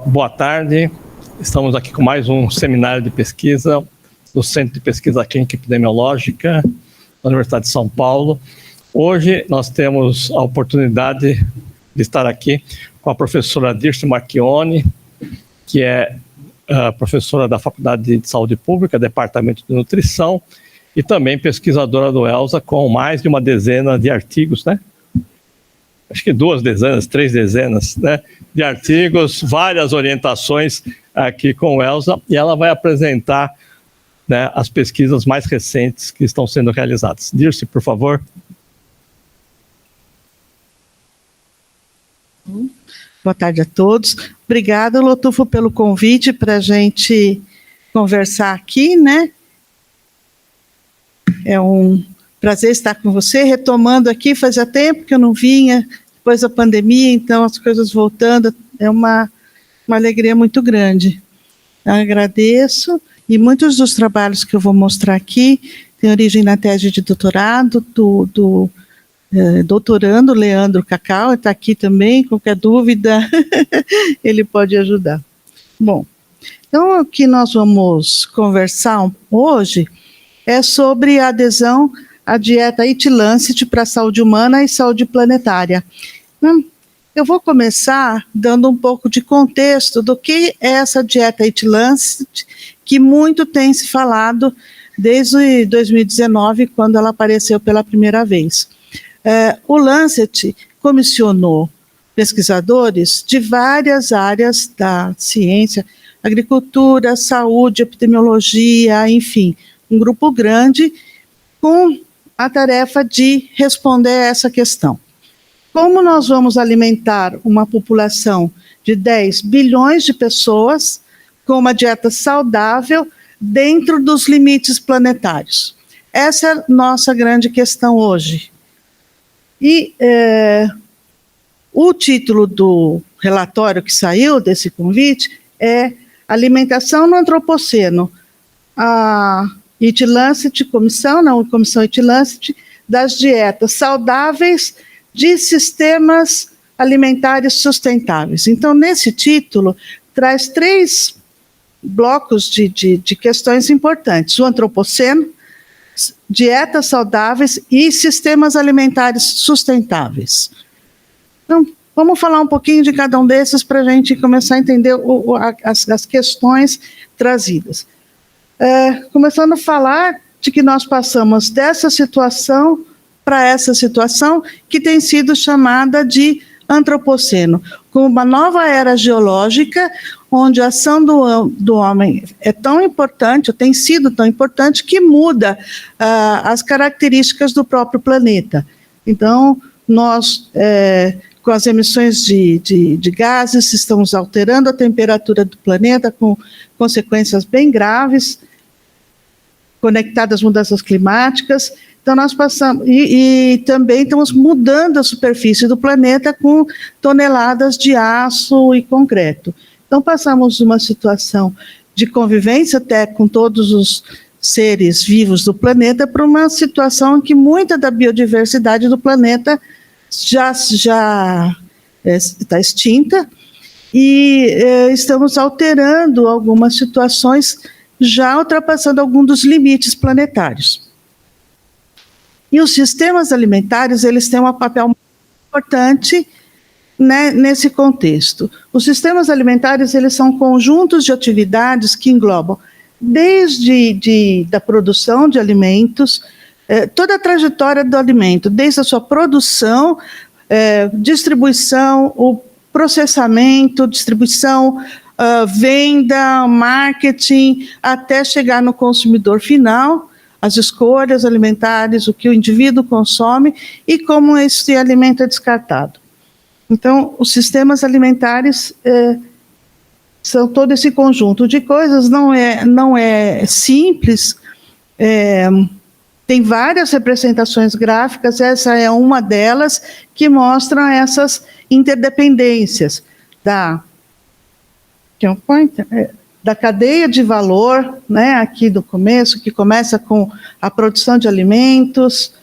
Boa tarde, estamos aqui com mais um seminário de pesquisa do Centro de Pesquisa Clínica e Epidemiológica da Universidade de São Paulo. Hoje nós temos a oportunidade de estar aqui com a professora Dirce Marchione, que é professora da Faculdade de Saúde Pública, Departamento de Nutrição, e também pesquisadora do ELSA, com mais de uma dezena de artigos, né? Acho que 2 dezenas, 3 dezenas, né, de artigos, várias orientações aqui com o ELSA, e ela vai apresentar, né, as pesquisas mais recentes que estão sendo realizadas. Dirce, por favor. Boa tarde a todos. Obrigada, Lotufo, pelo convite para a gente conversar aqui, né? É um prazer estar com você, retomando aqui, fazia tempo que eu não vinha, depois da pandemia, então as coisas voltando, é uma alegria muito grande. Eu agradeço, e muitos dos trabalhos que eu vou mostrar aqui têm origem na tese de doutorado do doutorando Leandro Cacau, está aqui também, qualquer dúvida, ele pode ajudar. Bom, então o que nós vamos conversar hoje é sobre a adesão à dieta Eat Lancet para a saúde humana e saúde planetária. Eu vou começar dando um pouco de contexto do que é essa dieta Eat Lancet, que muito tem se falado desde 2019, quando ela apareceu pela primeira vez. O Lancet comissionou pesquisadores de várias áreas da ciência, agricultura, saúde, epidemiologia, enfim, um grupo grande com a tarefa de responder a essa questão. Como nós vamos alimentar uma população de 10 bilhões de pessoas com uma dieta saudável dentro dos limites planetários? Essa é a nossa grande questão hoje. E o título do relatório que saiu desse convite é Alimentação no Antropoceno, a Eat Lancet, comissão Eat Lancet, das dietas saudáveis de sistemas alimentares sustentáveis. Então, nesse título, traz 3 blocos de questões importantes: o antropoceno, dietas saudáveis e sistemas alimentares sustentáveis. Então, vamos falar um pouquinho de cada um desses para a gente começar a entender as questões trazidas. Começando a falar de que nós passamos dessa situação para essa situação que tem sido chamada de antropoceno, com uma nova era geológica, onde a ação do homem é tão importante, tem sido tão importante, que muda as características do próprio planeta. Então, nós, com as emissões de gases, estamos alterando a temperatura do planeta, com consequências bem graves, conectadas às mudanças climáticas. Então, nós passamos, e também estamos mudando a superfície do planeta com toneladas de aço e concreto. Então, passamos de uma situação de convivência até com todos os seres vivos do planeta para uma situação em que muita da biodiversidade do planeta já está extinta, e estamos alterando algumas situações, já ultrapassando alguns dos limites planetários. E os sistemas alimentares, eles têm um papel muito importante, né, nesse contexto. Os sistemas alimentares, eles são conjuntos de atividades que englobam desde da produção de alimentos, toda a trajetória do alimento, desde a sua produção, distribuição, o processamento, distribuição, venda, marketing, até chegar no consumidor final, as escolhas alimentares, o que o indivíduo consome e como esse alimento é descartado. Então, os sistemas alimentares são todo esse conjunto de coisas, não é simples, tem várias representações gráficas, essa é uma delas, que mostram essas interdependências da cadeia de valor, né, aqui do começo, que começa com a produção de alimentos,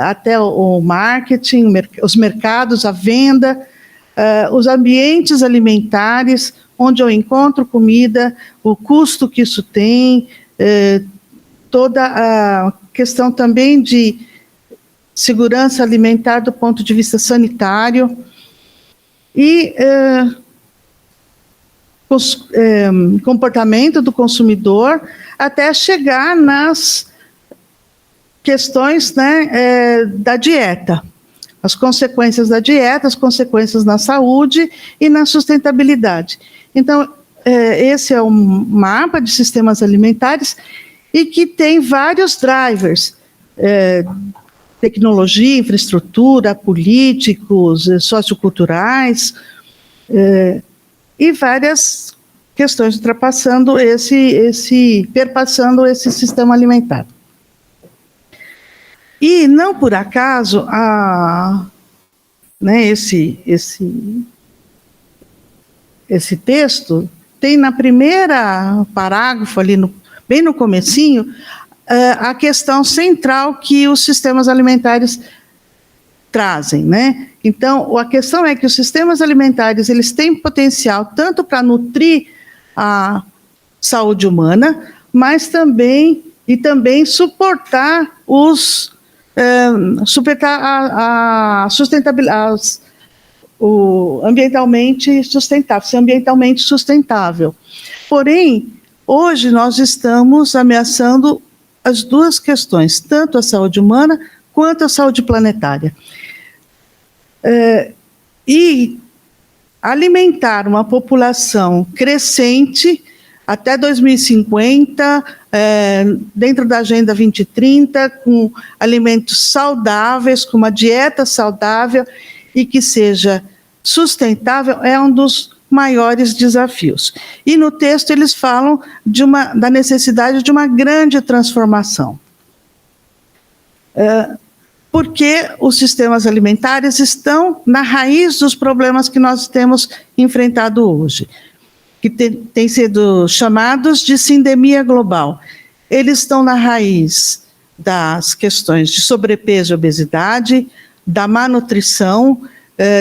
até o marketing, os mercados, a venda, os ambientes alimentares, onde eu encontro comida, o custo que isso tem, toda a questão também de segurança alimentar do ponto de vista sanitário, e comportamento do consumidor, até chegar nas questões, né, da dieta, as consequências da dieta, as consequências na saúde e na sustentabilidade. Então, esse é um mapa de sistemas alimentares e que tem vários drivers, tecnologia, infraestrutura, políticos, socioculturais, e várias questões ultrapassando perpassando esse sistema alimentar. E não por acaso né, esse texto tem na primeira parágrafo ali bem no comecinho a questão central que os sistemas alimentares trazem, né? Então, a questão é que os sistemas alimentares, eles têm potencial tanto para nutrir a saúde humana, mas também suportar a sustentabilidade, o ambientalmente sustentável, ser ambientalmente sustentável. Porém, hoje nós estamos ameaçando as duas questões, tanto a saúde humana quanto a saúde planetária. E alimentar uma população crescente até 2050, dentro da Agenda 2030, com alimentos saudáveis, com uma dieta saudável e que seja sustentável, é um dos maiores desafios. E no texto eles falam da necessidade de uma grande transformação. Porque os sistemas alimentares estão na raiz dos problemas que nós temos enfrentado hoje, que têm sido chamados de sindemia global. Eles estão na raiz das questões de sobrepeso e obesidade, da má nutrição,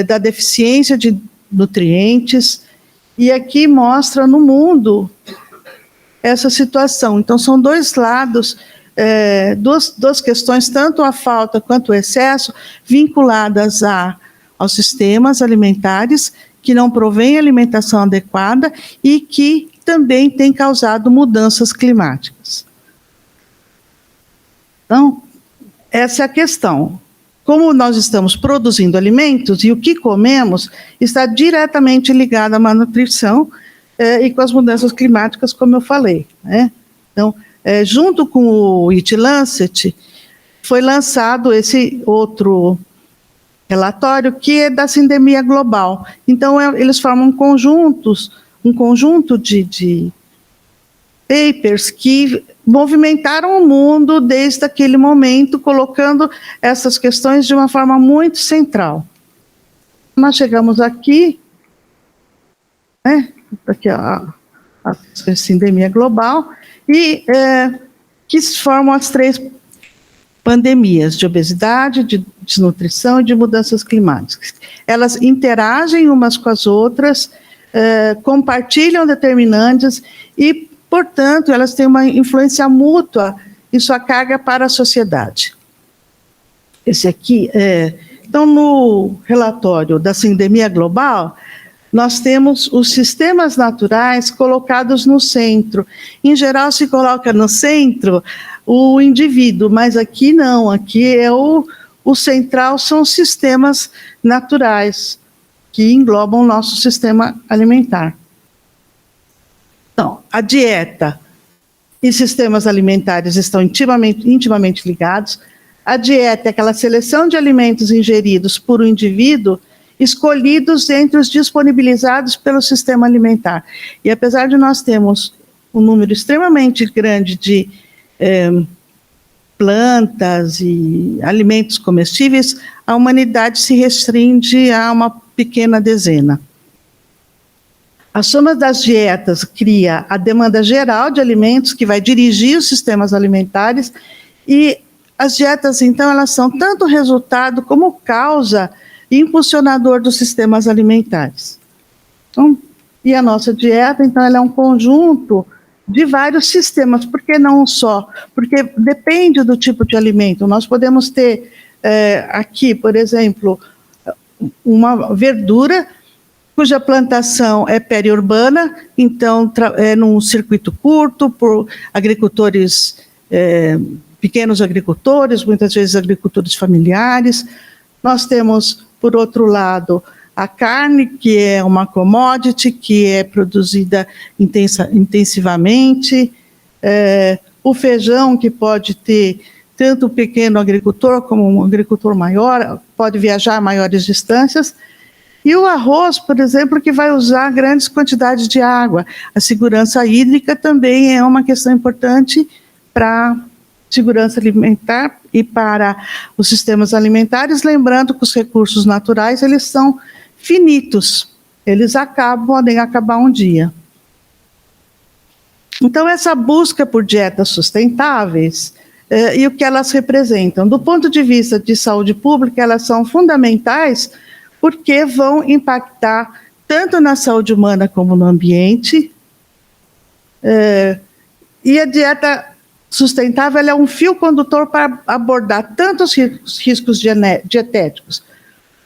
da deficiência de nutrientes, e aqui mostra no mundo essa situação. Então, são dois lados, duas questões, tanto a falta quanto o excesso, vinculadas aos sistemas alimentares, que não provém alimentação adequada e que também tem causado mudanças climáticas. Então, essa é a questão. Como nós estamos produzindo alimentos e o que comemos está diretamente ligado à má nutrição e com as mudanças climáticas, como eu falei, né? Então, junto com o It Lancet, foi lançado esse outro relatório, que é da sindemia global. Então, eles formam um conjunto de papers que movimentaram o mundo desde aquele momento, colocando essas questões de uma forma muito central. Nós chegamos aqui, né, aqui a sindemia global, e que formam as 3 pandemias de obesidade, de desnutrição e de mudanças climáticas. Elas interagem umas com as outras, compartilham determinantes e, portanto, elas têm uma influência mútua em sua carga para a sociedade. Esse aqui, então, no relatório da sindemia global, nós temos os sistemas naturais colocados no centro. Em geral, se coloca no centro o indivíduo, mas aqui não, aqui o central são os sistemas naturais, que englobam o nosso sistema alimentar. Então, a dieta e sistemas alimentares estão intimamente ligados. A dieta é aquela seleção de alimentos ingeridos por um indivíduo, escolhidos entre os disponibilizados pelo sistema alimentar. E apesar de nós termos um número extremamente grande de plantas e alimentos comestíveis, a humanidade se restringe a uma pequena dezena. A soma das dietas cria a demanda geral de alimentos, que vai dirigir os sistemas alimentares, e as dietas, então, elas são tanto resultado como causa impulsionador dos sistemas alimentares. Então, e a nossa dieta, então, ela é um conjunto de vários sistemas, por que não um só? Porque depende do tipo de alimento. Nós podemos ter aqui, por exemplo, uma verdura cuja plantação é periurbana, então é num circuito curto, por agricultores, pequenos agricultores, muitas vezes agricultores familiares. Nós temos, por outro lado, a carne, que é uma commodity, que é produzida intensivamente, o feijão, que pode ter tanto o pequeno agricultor como um agricultor maior, pode viajar a maiores distâncias, e o arroz, por exemplo, que vai usar grandes quantidades de água. A segurança hídrica também é uma questão importante para a segurança alimentar e para os sistemas alimentares, lembrando que os recursos naturais, eles são finitos, eles podem acabar um dia. Então, essa busca por dietas sustentáveis e o que elas representam, do ponto de vista de saúde pública, elas são fundamentais porque vão impactar tanto na saúde humana como no ambiente. E a dieta sustentável ela é um fio condutor para abordar tanto os riscos dietéticos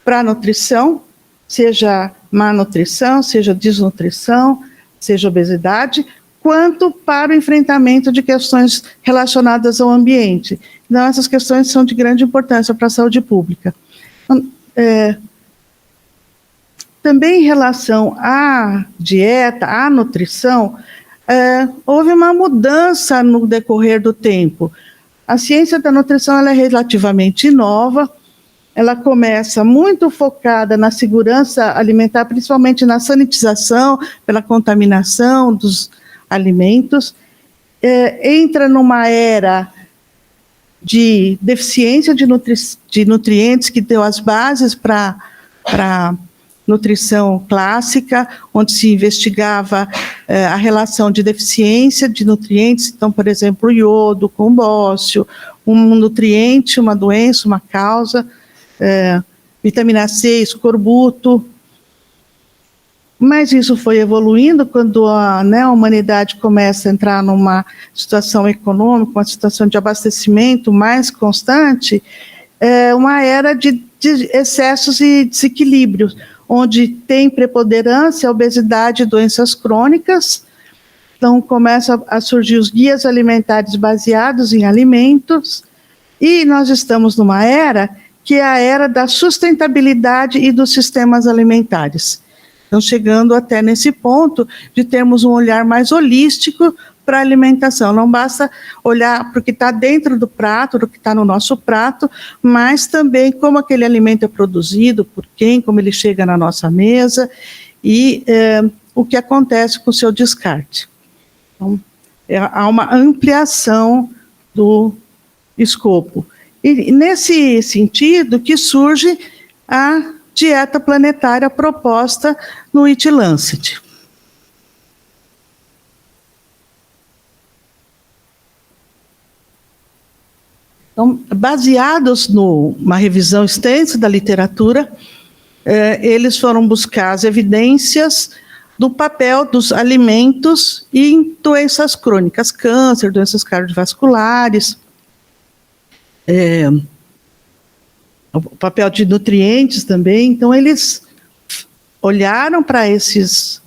para a nutrição, seja má nutrição, seja desnutrição, seja obesidade, quanto para o enfrentamento de questões relacionadas ao ambiente. Então, essas questões são de grande importância para a saúde pública. Também em relação à dieta, à nutrição, houve uma mudança no decorrer do tempo. A ciência da nutrição ela é relativamente nova, ela começa muito focada na segurança alimentar, principalmente na sanitização, pela contaminação dos alimentos, entra numa era de deficiência de nutrientes, que deu as bases para a nutrição clássica, onde se investigava a relação de deficiência de nutrientes, então, por exemplo, o iodo com o bócio, um nutriente, uma doença, uma causa, vitamina C, escorbuto. Mas isso foi evoluindo quando a humanidade começa a entrar numa situação econômica, uma situação de abastecimento mais constante, uma era de excessos e desequilíbrios, onde tem preponderância a obesidade e doenças crônicas. Então, começam a surgir os guias alimentares baseados em alimentos, e nós estamos numa era que é a era da sustentabilidade e dos sistemas alimentares. Então, chegando até nesse ponto de termos um olhar mais holístico para a alimentação. Não basta olhar para o que está dentro do prato, do que está no nosso prato, mas também como aquele alimento é produzido, por quem, como ele chega na nossa mesa e o que acontece com o seu descarte. Então, há uma ampliação do escopo. E nesse sentido que surge a dieta planetária proposta no Eat Lancet. Então, baseados numa revisão extensa da literatura, eles foram buscar as evidências do papel dos alimentos em doenças crônicas, câncer, doenças cardiovasculares, o papel de nutrientes também. Então, eles olharam para esse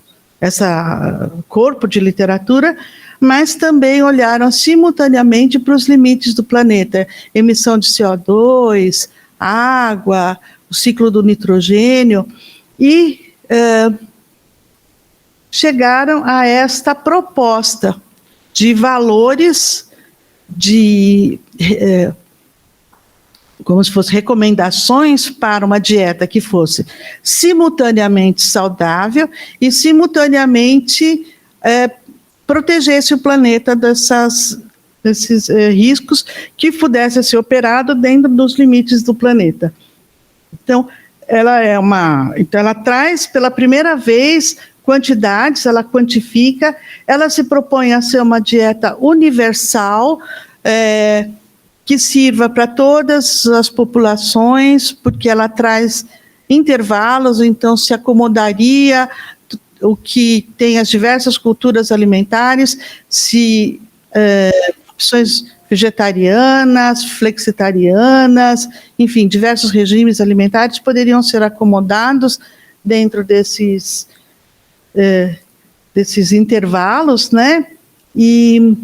corpo de literatura, mas também olharam simultaneamente para os limites do planeta, emissão de CO2, água, o ciclo do nitrogênio, e chegaram a esta proposta de valores, como se fossem recomendações para uma dieta que fosse simultaneamente saudável e simultaneamente protegesse o planeta desses riscos, que pudesse ser operado dentro dos limites do planeta. Então, ela traz pela primeira vez quantidades, ela quantifica, ela se propõe a ser uma dieta universal, que sirva para todas as populações, porque ela traz intervalos, então se acomodaria o que tem as diversas culturas alimentares, se opções vegetarianas, flexitarianas, enfim, diversos regimes alimentares poderiam ser acomodados dentro desses intervalos, né? E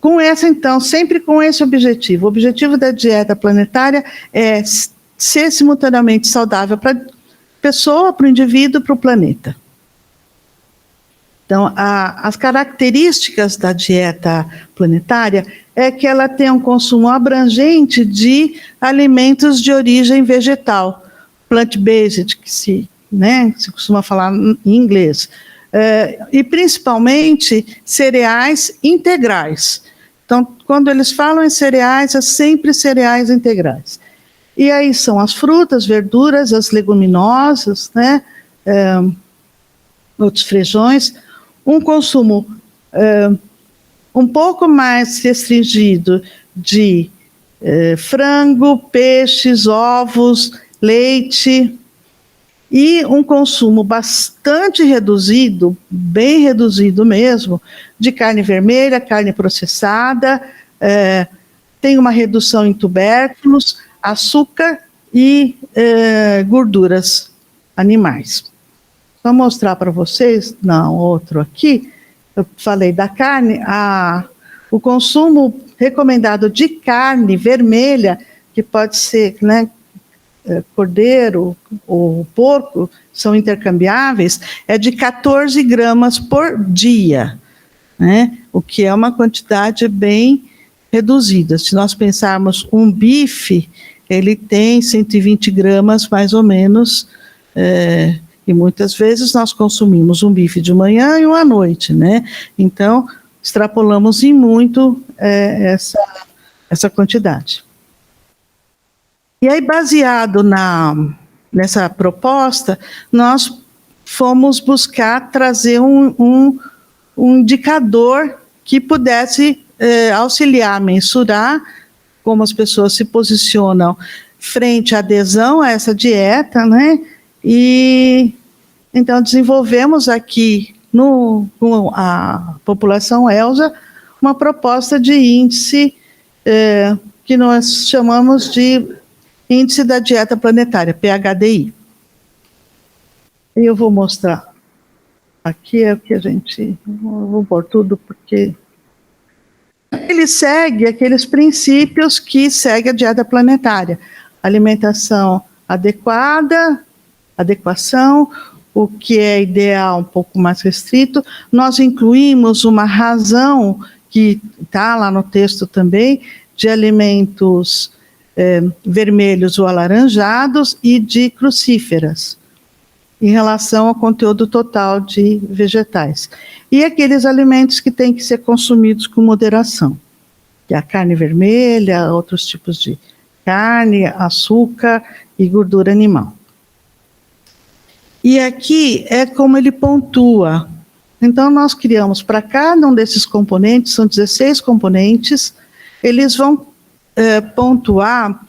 com essa, então, sempre com esse objetivo. O objetivo da dieta planetária é ser simultaneamente saudável para a pessoa, para o indivíduo, para o planeta. Então, as características da dieta planetária é que ela tem um consumo abrangente de alimentos de origem vegetal, plant-based, que se costuma falar em inglês, e principalmente cereais integrais. Então, quando eles falam em cereais, é sempre cereais integrais. E aí são as frutas, verduras, as leguminosas, né, outros feijões, um consumo um pouco mais restringido de frango, peixes, ovos, leite, e um consumo bastante reduzido, bem reduzido mesmo, de carne vermelha, carne processada, tem uma redução em tubérculos, açúcar e gorduras animais. Vou mostrar para vocês, outro aqui, eu falei da carne, o consumo recomendado de carne vermelha, que pode ser, né, cordeiro ou porco, são intercambiáveis, é de 14 gramas por dia, né, o que é uma quantidade bem reduzida. Se nós pensarmos um bife, ele tem 120 gramas mais ou menos, e muitas vezes nós consumimos um bife de manhã e um à noite, né? Então, extrapolamos em muito essa quantidade. E aí, baseado nessa proposta, nós fomos buscar trazer um indicador que pudesse auxiliar a mensurar como as pessoas se posicionam frente à adesão a essa dieta, né? E então desenvolvemos aqui com a população ELJA uma proposta de índice que nós chamamos de Índice da Dieta Planetária, PHDI. E eu vou mostrar. Aqui é o que eu vou pôr tudo porque ele segue aqueles princípios que segue a dieta planetária. Alimentação adequada, adequação, o que é ideal um pouco mais restrito. Nós incluímos uma razão, que está lá no texto também, de alimentos vermelhos ou alaranjados e de crucíferas, em relação ao conteúdo total de vegetais. E aqueles alimentos que têm que ser consumidos com moderação, que é a carne vermelha, outros tipos de carne, açúcar e gordura animal. E aqui é como ele pontua. Então, nós criamos para cada um desses componentes, são 16 componentes, eles vão pontuar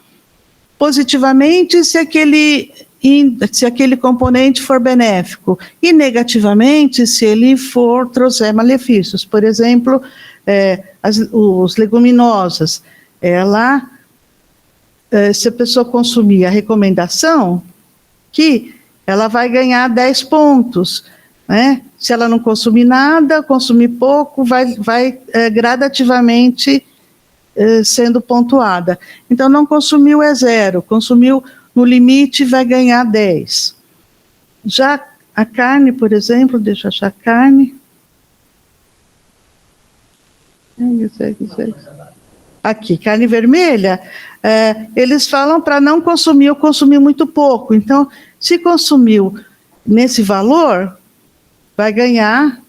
positivamente se aquele componente for benéfico, e negativamente se ele trouxer malefícios. Por exemplo, os leguminosas, se a pessoa consumir a recomendação, que ela vai ganhar 10 pontos, né? Se ela não consumir nada, consumir pouco, vai gradativamente sendo pontuada. Então, não consumiu é 0, consumiu no limite vai ganhar 10. Já a carne, por exemplo, deixa eu achar a carne. Aqui, carne vermelha, eles falam para não consumir ou consumir muito pouco. Então, se consumiu nesse valor, vai ganhar,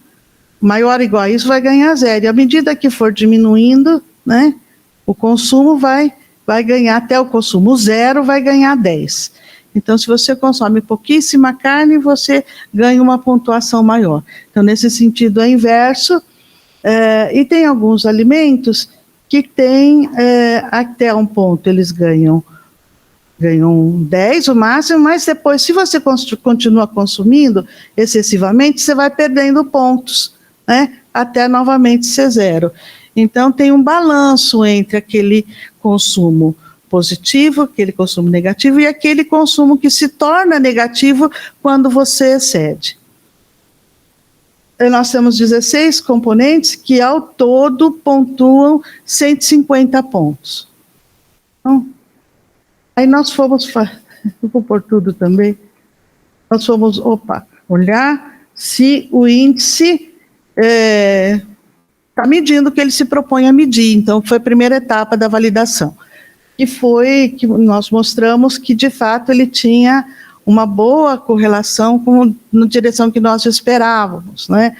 maior ou igual a isso, vai ganhar 0. E à medida que for diminuindo, né, o consumo vai ganhar até o consumo 0, vai ganhar 10. Então, se você consome pouquíssima carne, você ganha uma pontuação maior. Então, nesse sentido, é inverso. E tem alguns alimentos que têm, até um ponto, eles ganham ganhou um 10 o máximo, mas depois, se você continua consumindo excessivamente, você vai perdendo pontos, né, até novamente ser 0. Então, tem um balanço entre aquele consumo positivo, aquele consumo negativo e aquele consumo que se torna negativo quando você excede. Nós temos 16 componentes que, ao todo, pontuam 150 pontos. Então, aí nós fomos, eu vou pôr tudo também, nós fomos, olhar se o índice está medindo o que ele se propõe a medir. Então, foi a primeira etapa da validação, que foi que nós mostramos que, de fato, ele tinha uma boa correlação na direção que nós esperávamos, né?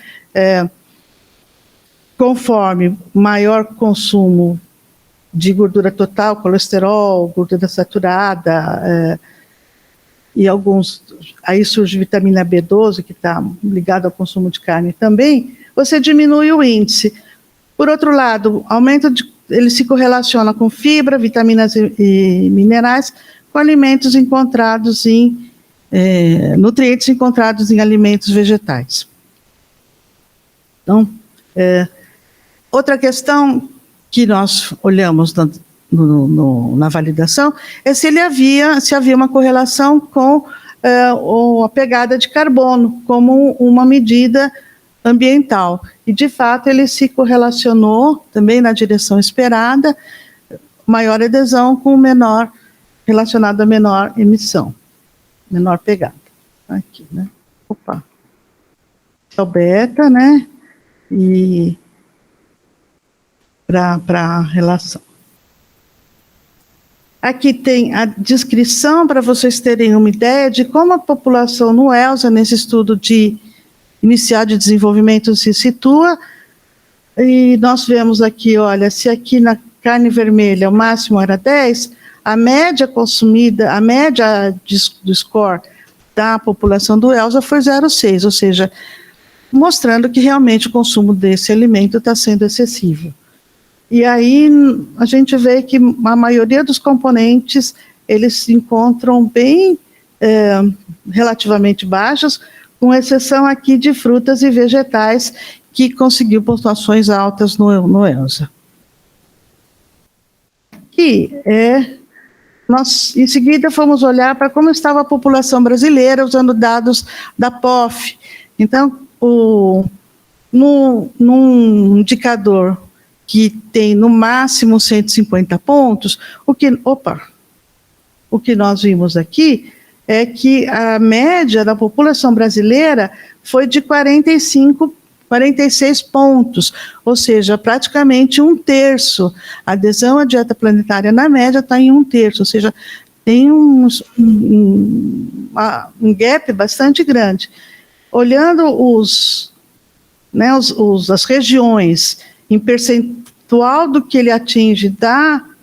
Conforme maior consumo de gordura total, colesterol, gordura saturada, e alguns, aí surge vitamina B12, que está ligado ao consumo de carne também, você diminui o índice. Por outro lado, ele se correlaciona com fibra, vitaminas e minerais, com alimentos encontrados nutrientes encontrados em alimentos vegetais. Então, outra questão que nós olhamos na validação é se havia uma correlação com a pegada de carbono como uma medida ambiental. E, de fato, ele se correlacionou também na direção esperada, maior adesão relacionado a menor emissão, menor pegada. Aqui, né? O beta, né? E para a relação. Aqui tem a descrição para vocês terem uma ideia de como a população no ELSA, nesse estudo inicial de desenvolvimento, se situa. E nós vemos aqui, olha, se aqui na carne vermelha o máximo era 10, a média consumida, a média do score da população do ELSA foi 0,6, ou seja, mostrando que realmente o consumo desse alimento está sendo excessivo. E aí a gente vê que a maioria dos componentes, eles se encontram bem relativamente baixos, com exceção aqui de frutas e vegetais, que conseguiu pontuações altas no ELSA. Aqui nós, em seguida, fomos olhar para como estava a população brasileira, usando dados da POF. Então, num indicador que tem no máximo 150 pontos, o que nós vimos aqui é que a média da população brasileira foi de 46 pontos, ou seja, praticamente 1/3. A adesão à dieta planetária, na média, está em 1/3, ou seja, tem um gap bastante grande. Olhando as regiões em percentual do que ele atinge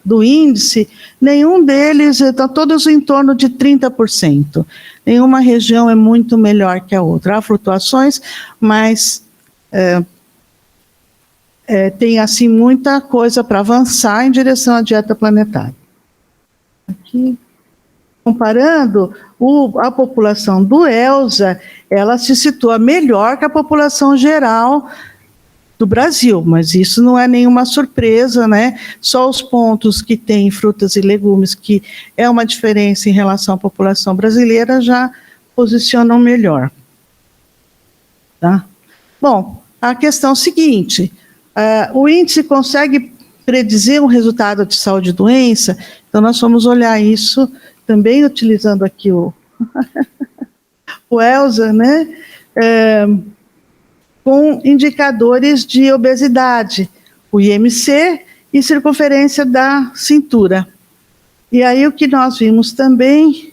do índice, nenhum deles está todos em torno de 30%. Nenhuma região é muito melhor que a outra. Há flutuações, mas tem assim muita coisa para avançar em direção à dieta planetária. Aqui, comparando a população do ELSA, ela se situa melhor que a população geral do Brasil, mas isso não é nenhuma surpresa, né? Só os pontos que tem frutas e legumes, que é uma diferença em relação à população brasileira, já posicionam melhor. Tá? Bom, a questão seguinte, o índice consegue predizer um resultado de saúde e doença? Então, nós vamos olhar isso também utilizando aqui o ELSA, né? Com indicadores de obesidade, o IMC e circunferência da cintura. E aí o que nós vimos também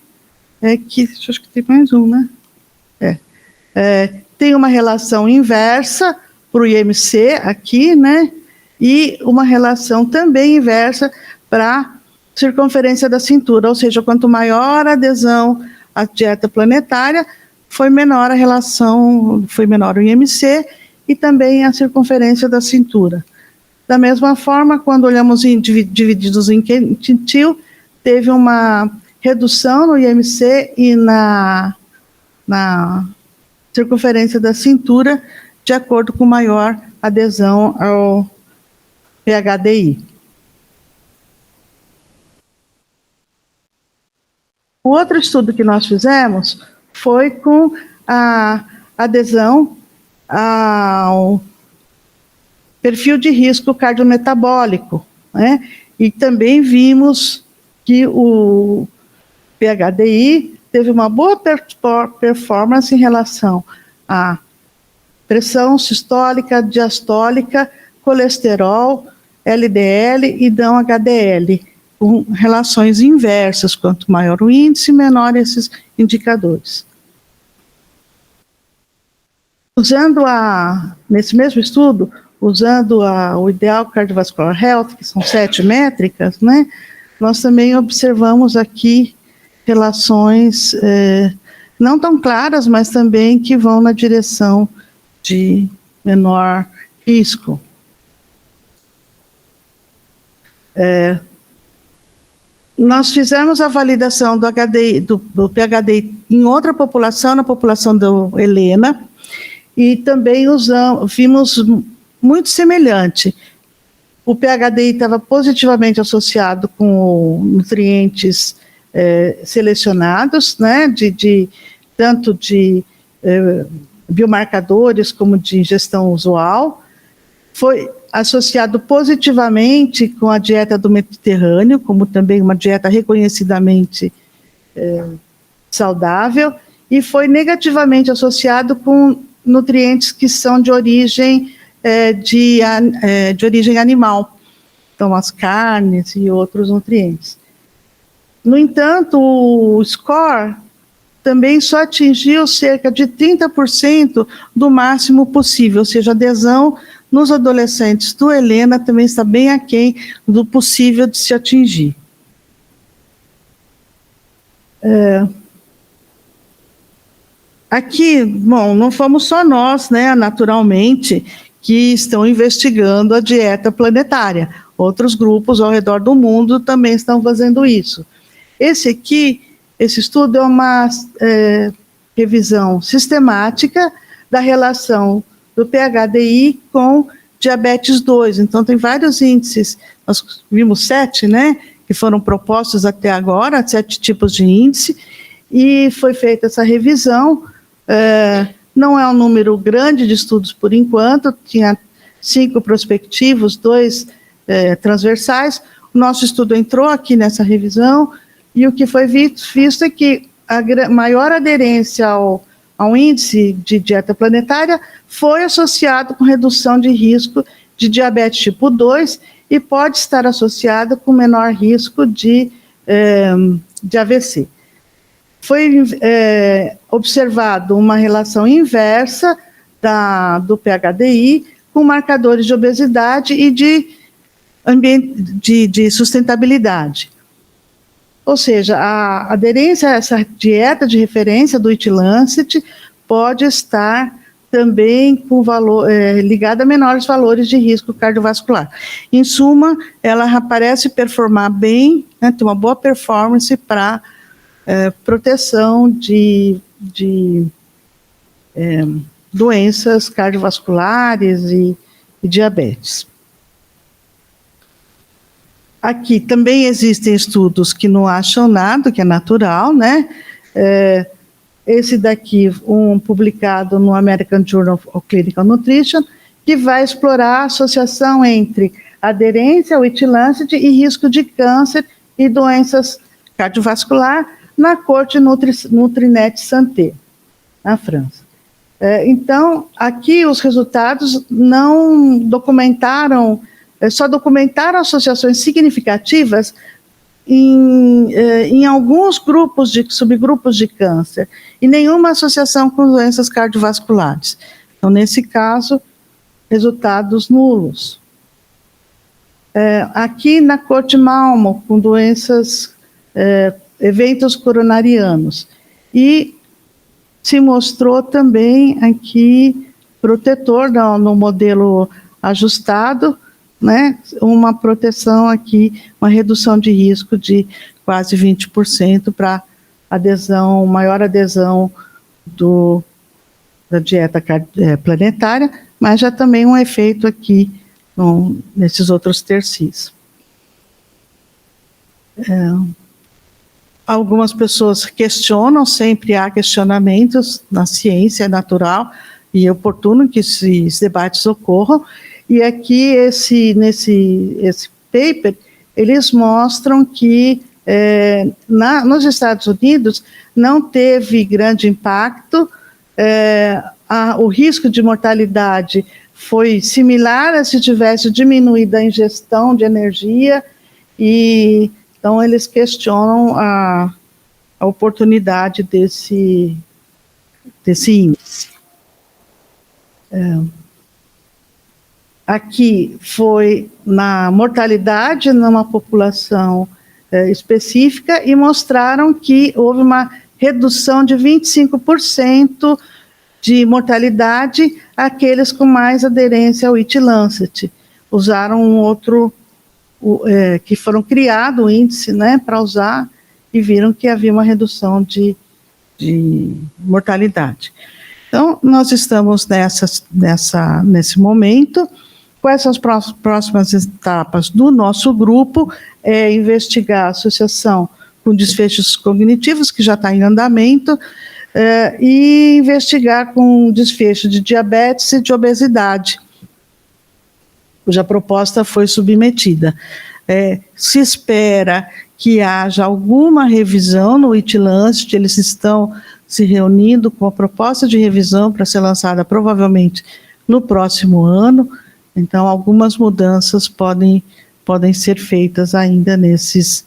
é que, acho que tem mais um, né? Tem uma relação inversa para o IMC aqui, né? E uma relação também inversa para a circunferência da cintura, ou seja, quanto maior a adesão à dieta planetária, foi menor a relação, foi menor o IMC e também a circunferência da cintura. Da mesma forma, quando olhamos divididos em quintil, teve uma redução no IMC e na circunferência da cintura, de acordo com maior adesão ao PHDI. O outro estudo que nós fizemos foi com a adesão ao perfil de risco cardiometabólico, né? E também vimos que o PHDI teve uma boa performance em relação à pressão sistólica, diastólica, colesterol, LDL e não HDL, com relações inversas. Quanto maior o índice, menor esses indicadores. Nesse mesmo estudo, usando o Ideal Cardiovascular Health, que são 7 métricas, né, nós também observamos aqui relações não tão claras, mas também que vão na direção de menor risco. Nós fizemos a validação do PHDI em outra população, na população do Helena, e também vimos muito semelhante. O PHDI estava positivamente associado com nutrientes selecionados, né, tanto de biomarcadores como de ingestão usual. Foi associado positivamente com a dieta do Mediterrâneo, como também uma dieta reconhecidamente saudável, e foi negativamente associado com nutrientes que são de origem animal, então as carnes e outros nutrientes. No entanto, o score também só atingiu cerca de 30% do máximo possível, ou seja, a adesão nos adolescentes do Helena também está bem aquém do possível de se atingir. Aqui, bom, não fomos só nós, né, naturalmente, que estão investigando a dieta planetária. Outros grupos ao redor do mundo também estão fazendo isso. Esse estudo é uma revisão sistemática da relação do PHDI com diabetes 2. Então, tem vários índices, nós vimos 7, né, que foram propostos até agora, 7 tipos de índice, e foi feita essa revisão. Não é um número grande de estudos por enquanto, tinha 5 prospectivos, 2 transversais. O nosso estudo entrou aqui nessa revisão, e o que foi visto é que a maior aderência ao índice de dieta planetária foi associado com redução de risco de diabetes tipo 2 e pode estar associado com menor risco de AVC. Foi observado uma relação inversa do PHDI com marcadores de obesidade e de sustentabilidade. Ou seja, a aderência a essa dieta de referência do It-Lancet pode estar também com ligada a menores valores de risco cardiovascular. Em suma, ela parece performar bem, né, tem uma boa performance para proteção de doenças cardiovasculares e diabetes. Aqui também existem estudos que não acham nada, que é natural, né? Esse daqui, publicado no American Journal of Clinical Nutrition, que vai explorar a associação entre aderência ao It-Lancet e risco de câncer e doenças cardiovasculares na corte Nutrinet Santé, na França. Então, aqui os resultados não documentaram, só documentaram associações significativas em alguns subgrupos de câncer, e nenhuma associação com doenças cardiovasculares. Então, nesse caso, resultados nulos. Aqui na corte Malmo, com doenças, eventos coronarianos, e se mostrou também aqui protetor no modelo ajustado, né, uma proteção aqui, uma redução de risco de quase 20% para maior adesão da dieta planetária, mas já também um efeito aqui nesses outros tercis. Algumas pessoas questionam, sempre há questionamentos na ciência, é natural e é oportuno que esses debates ocorram, e aqui nesse paper, eles mostram que nos Estados Unidos não teve grande impacto, o risco de mortalidade foi similar a se tivesse diminuído a ingestão de energia, e então eles questionam a oportunidade desse índice. Aqui foi na mortalidade numa população específica, e mostraram que houve uma redução de 25% de mortalidade aqueles com mais aderência ao It-Lancet. Usaram um outro, que foram criado o índice, né, para usar, e viram que havia uma redução de mortalidade. Então, nós estamos nesse momento. Quais são as próximas etapas do nosso grupo? Investigar a associação com desfechos cognitivos, que já está em andamento, e investigar com desfecho de diabetes e de obesidade, cuja proposta foi submetida. Se espera que haja alguma revisão no It-Lancet, eles estão se reunindo com a proposta de revisão para ser lançada provavelmente no próximo ano, então algumas mudanças podem ser feitas ainda nesse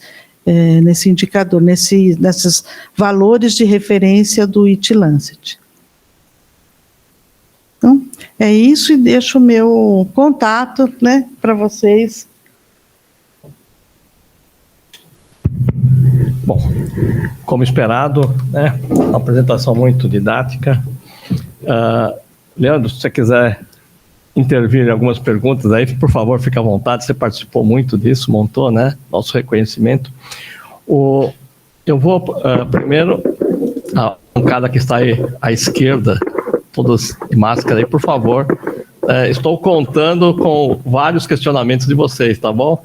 indicador, nesses valores de referência do It-Lancet. Então, é isso, e deixo o meu contato, né, para vocês. Bom, como esperado, né, uma apresentação muito didática. Leandro, se você quiser intervir em algumas perguntas aí, por favor, fique à vontade, você participou muito disso, montou, né, nosso reconhecimento. Eu vou primeiro, a bancada que está aí à esquerda, todos de máscara aí, por favor, estou contando com vários questionamentos de vocês, tá bom?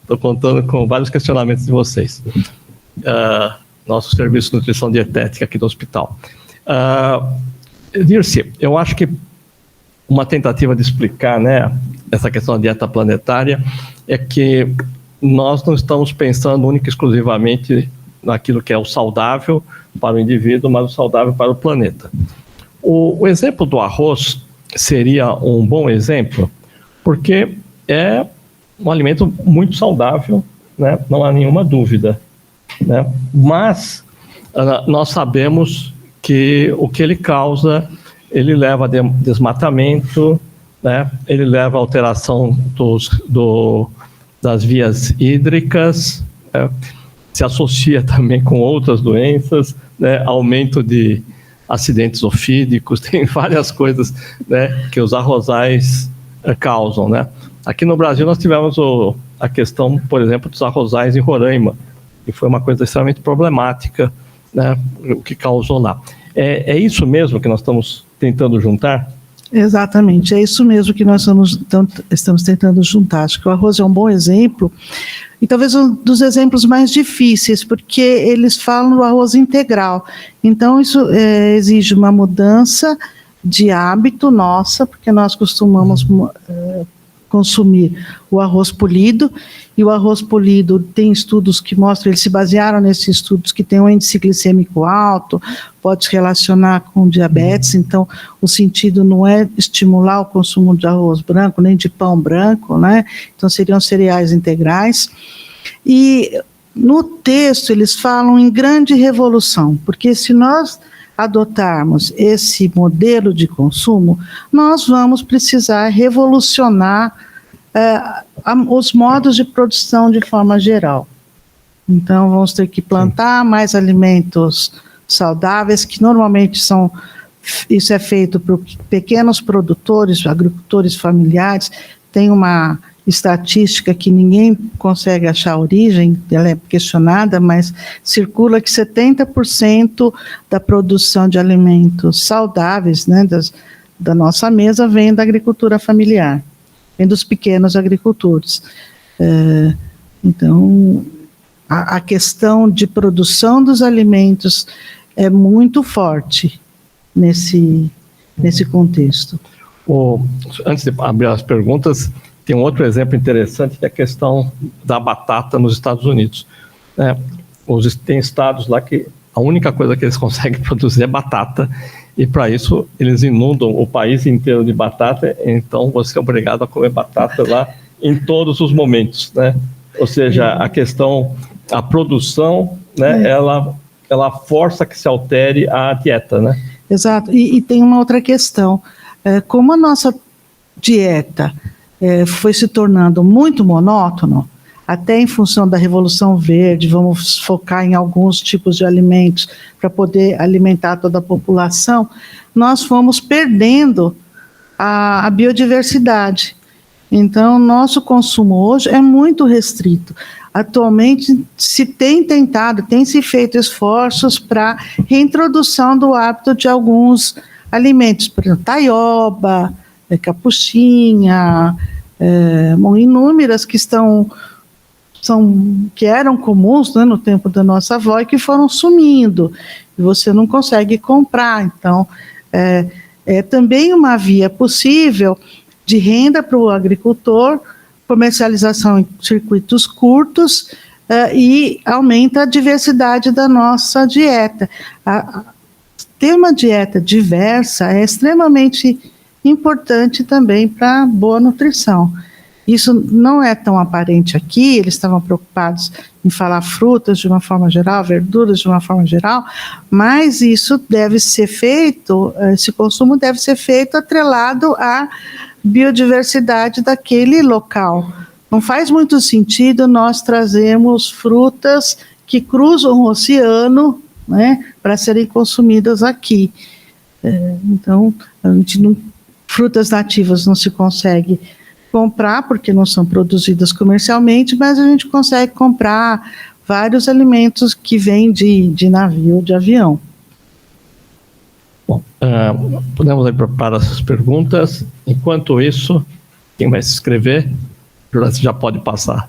Estou contando com vários questionamentos de vocês. Nosso serviço de nutrição dietética aqui do hospital. Dirce, eu acho que uma tentativa de explicar, né, essa questão da dieta planetária é que nós não estamos pensando única e exclusivamente naquilo que é o saudável para o indivíduo, mas o saudável para o planeta. O exemplo do arroz seria um bom exemplo, porque é um alimento muito saudável, né, não há nenhuma dúvida, né, mas nós sabemos que o que ele causa, ele leva a desmatamento, né, ele leva a alteração das vias hídricas, se associa também com outras doenças, né, aumento de acidentes ofídicos, tem várias coisas, né, que os arrozais causam, né. Aqui no Brasil nós tivemos a questão, por exemplo, dos arrozais em Roraima, que foi uma coisa extremamente problemática, né, o que causou lá. É isso mesmo que nós estamos tentando juntar? Exatamente, é isso mesmo que nós estamos tentando juntar. Acho que o arroz é um bom exemplo, e talvez um dos exemplos mais difíceis, porque eles falam do arroz integral. Então, isso exige uma mudança de hábito nossa, porque nós costumamos consumir o arroz polido, e o arroz polido tem estudos que mostram, eles se basearam nesses estudos, que tem um índice glicêmico alto, pode se relacionar com diabetes, então o sentido não é estimular o consumo de arroz branco, nem de pão branco, né? Então seriam cereais integrais. E no texto eles falam em grande revolução, porque se nós adotarmos esse modelo de consumo, nós vamos precisar revolucionar os modos de produção de forma geral. Então, vamos ter que plantar mais alimentos saudáveis, que normalmente são isso é feito por pequenos produtores, agricultores familiares. Tem uma estatística que ninguém consegue achar a origem, ela é questionada, mas circula que 70% da produção de alimentos saudáveis, né, da nossa mesa, vem da agricultura familiar, vem dos pequenos agricultores. Então, a questão de produção dos alimentos é muito forte nesse contexto. Antes de abrir as perguntas, tem um outro exemplo interessante, que é a questão da batata nos Estados Unidos. Tem estados lá que a única coisa que eles conseguem produzir é batata, e para isso eles inundam o país inteiro de batata, então você é obrigado a comer batata lá em todos os momentos, né? Ou seja, a produção, né, ela força que se altere a dieta, né? Exato, e tem uma outra questão. Como a nossa dieta foi se tornando muito monótono, até em função da Revolução Verde, vamos focar em alguns tipos de alimentos para poder alimentar toda a população, nós fomos perdendo a biodiversidade. Então, nosso consumo hoje é muito restrito. Atualmente, tem se feito esforços para reintrodução do hábito de alguns alimentos, por exemplo, taioba, capuchinha, inúmeras que que eram comuns, né, no tempo da nossa avó, e que foram sumindo, e você não consegue comprar. Então, é também uma via possível de renda para o agricultor, comercialização em circuitos curtos, e aumenta a diversidade da nossa dieta. Ter uma dieta diversa é extremamente importante também para boa nutrição. Isso não é tão aparente aqui, eles estavam preocupados em falar frutas de uma forma geral, verduras de uma forma geral, mas isso deve ser feito, esse consumo deve ser feito atrelado à biodiversidade daquele local. Não faz muito sentido nós trazermos frutas que cruzam o oceano, né, para serem consumidas aqui. Então, frutas nativas não se consegue comprar, porque não são produzidas comercialmente, mas a gente consegue comprar vários alimentos que vêm de navio, de avião. Bom, podemos ir para as perguntas. Enquanto isso, quem vai se inscrever, já pode passar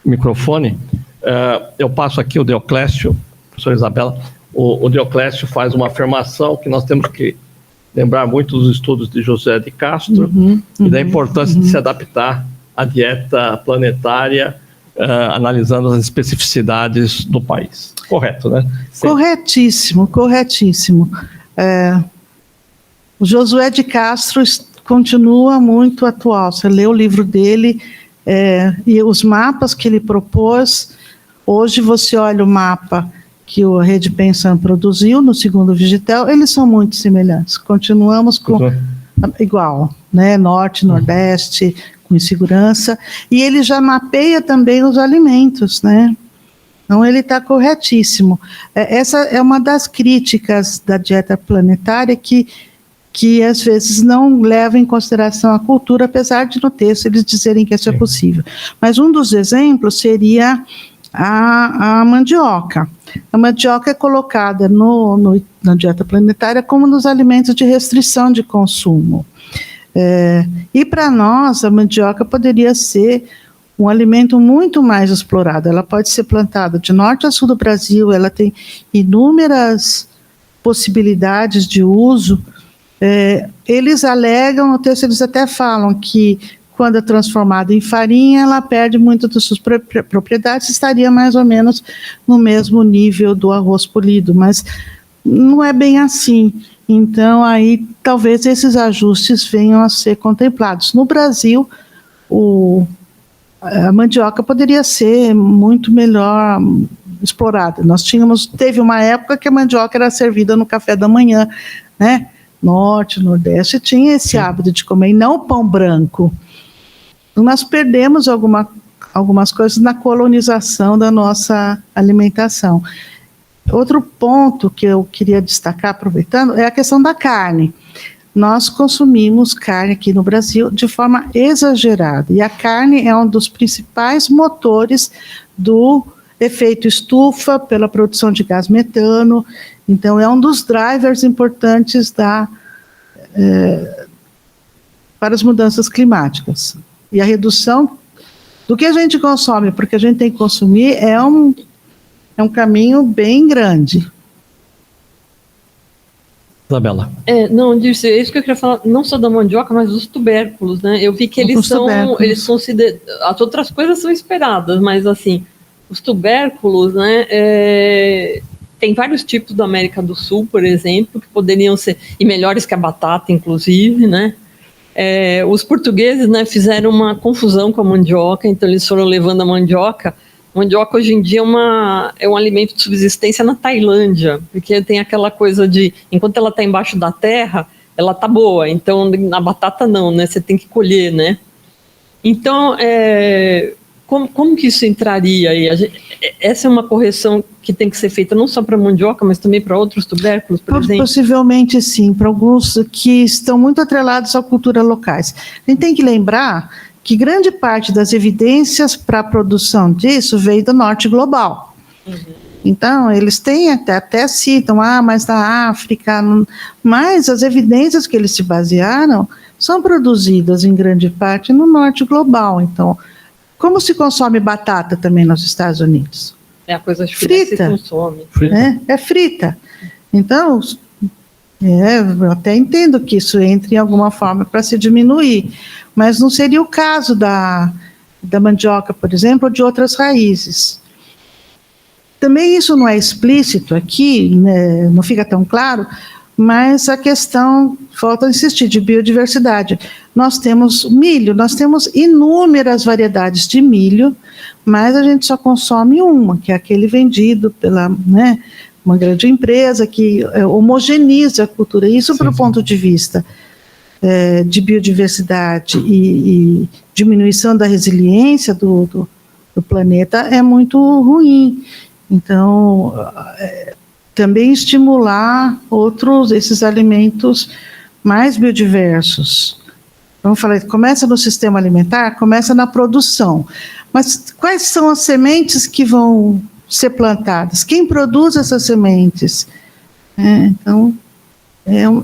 o microfone. Eu passo aqui o Deoclésio, professora Isabela. O Deoclésio faz uma afirmação que nós temos que lembrar muito dos estudos de José de Castro e da importância de se adaptar à dieta planetária, analisando as especificidades do país. Correto, né? Sim. Corretíssimo. O Josué de Castro continua muito atual. Você lê o livro dele e os mapas que ele propôs. Hoje você olha o mapa que a Rede Pensan produziu no segundo Vigitel, eles são muito semelhantes. Continuamos igual, né? Norte, Nordeste, com insegurança, e ele já mapeia também os alimentos, né? Então ele está corretíssimo. Essa é uma das críticas da dieta planetária que às vezes não leva em consideração a cultura, apesar de no texto eles dizerem que isso é possível. Mas um dos exemplos seria a mandioca. A mandioca é colocada na dieta planetária como nos alimentos de restrição de consumo. E para nós, a mandioca poderia ser um alimento muito mais explorado. Ela pode ser plantada de norte a sul do Brasil, ela tem inúmeras possibilidades de uso. Eles alegam, no texto eles até falam que quando é transformada em farinha, ela perde muito das suas propriedades, estaria mais ou menos no mesmo nível do arroz polido, mas não é bem assim. Então, aí, talvez esses ajustes venham a ser contemplados. No Brasil, a mandioca poderia ser muito melhor explorada. Teve uma época que a mandioca era servida no café da manhã, né? Norte, Nordeste, tinha esse hábito de comer, e não pão branco. Nós perdemos algumas coisas na colonização da nossa alimentação. Outro ponto que eu queria destacar, aproveitando, é a questão da carne. Nós consumimos carne aqui no Brasil de forma exagerada, e a carne é um dos principais motores do efeito estufa pela produção de gás metano, então é um dos drivers importantes para as mudanças climáticas. E a redução do que a gente consome, porque a gente tem que consumir, é um caminho bem grande. Isabela. Não, Dirce, é isso que eu queria falar, não só da mandioca, mas dos tubérculos, né? Eu vi que eles são as outras coisas são esperadas, mas assim, os tubérculos, né, tem vários tipos da América do Sul, por exemplo, que poderiam ser, e melhores que a batata, inclusive, né? Os portugueses, né, fizeram uma confusão com a mandioca, então eles foram levando a mandioca. Mandioca hoje em dia é um alimento de subsistência na Tailândia, porque tem aquela coisa de, enquanto ela está embaixo da terra, ela está boa, então na batata não, né? Você tem que colher, né? Então, como que isso entraria aí? Essa é uma correção que tem que ser feita não só para mandioca, mas também para outros tubérculos, por exemplo? Possivelmente sim, para alguns que estão muito atrelados à cultura locais. A gente tem que lembrar que grande parte das evidências para a produção disso veio do norte global. Uhum. Então, eles têm até citam, mas da África, mas as evidências que eles se basearam são produzidas em grande parte no norte global. Então, como se consome batata também nos Estados Unidos? É a coisa frita. Se consome. É frita. Então, eu até entendo que isso entre em alguma forma para se diminuir, mas não seria o caso da mandioca, por exemplo, ou de outras raízes. Também isso não é explícito aqui, né, não fica tão claro, mas a questão, falta insistir, de biodiversidade. Nós temos milho, nós temos inúmeras variedades de milho, mas a gente só consome uma, que é aquele vendido pela, né, uma grande empresa que homogeneiza a cultura. Isso, do ponto de vista de biodiversidade e diminuição da resiliência do planeta, é muito ruim. Então, também estimular esses alimentos mais biodiversos. Vamos falar, começa no sistema alimentar, começa na produção. Mas quais são as sementes que vão ser plantadas? Quem produz essas sementes? Então, é uma